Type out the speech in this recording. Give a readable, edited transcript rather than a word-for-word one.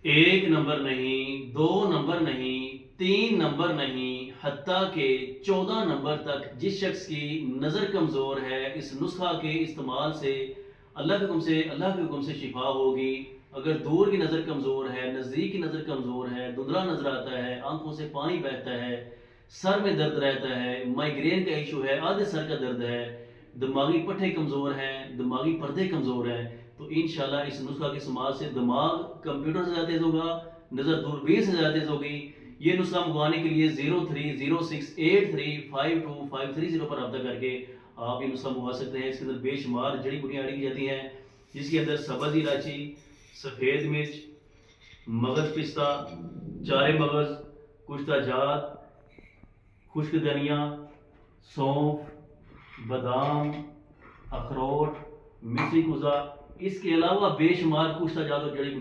ایک نمبر نہیں، دو نمبر نہیں، تین نمبر نہیں، حتیٰ کہ 14 نمبر تک جس شخص کی نظر کمزور ہے اس نسخہ کے استعمال سے اللہ کے حکم سے شفا ہوگی۔ اگر دور کی نظر کمزور ہے، نزدیک کی نظر کمزور ہے، دھندلا نظر آتا ہے، آنکھوں سے پانی بہتا ہے، سر میں درد رہتا ہے، مائگرین کا ایشو ہے، آدھے سر کا درد ہے، دماغی پٹھے کمزور ہیں، دماغی پردے کمزور ہیں، تو انشاءاللہ اس نسخہ کے استعمال سے دماغ کمپیوٹر سے زیادہ تیز ہوگا، نظر دوربین سے زیادہ تیز ہوگی۔ یہ نسخہ منگوانے کے لیے 0306835250 پر رابطہ کر کے آپ یہ نسخہ منگوا سکتے ہیں۔ اس کے اندر بے شمار جڑی بوٹیاں ایڈ کی جاتی ہیں، جس کے اندر سبز الائچی، سفید مرچ، مغز پستہ، چارے مغز، کشتہ جات، خشک دھنیا، سونف، بادام، اخروٹ، مصری کوزہ، اس کے علاوہ بے شمار کشتہ جات اور جڑی بوٹیاں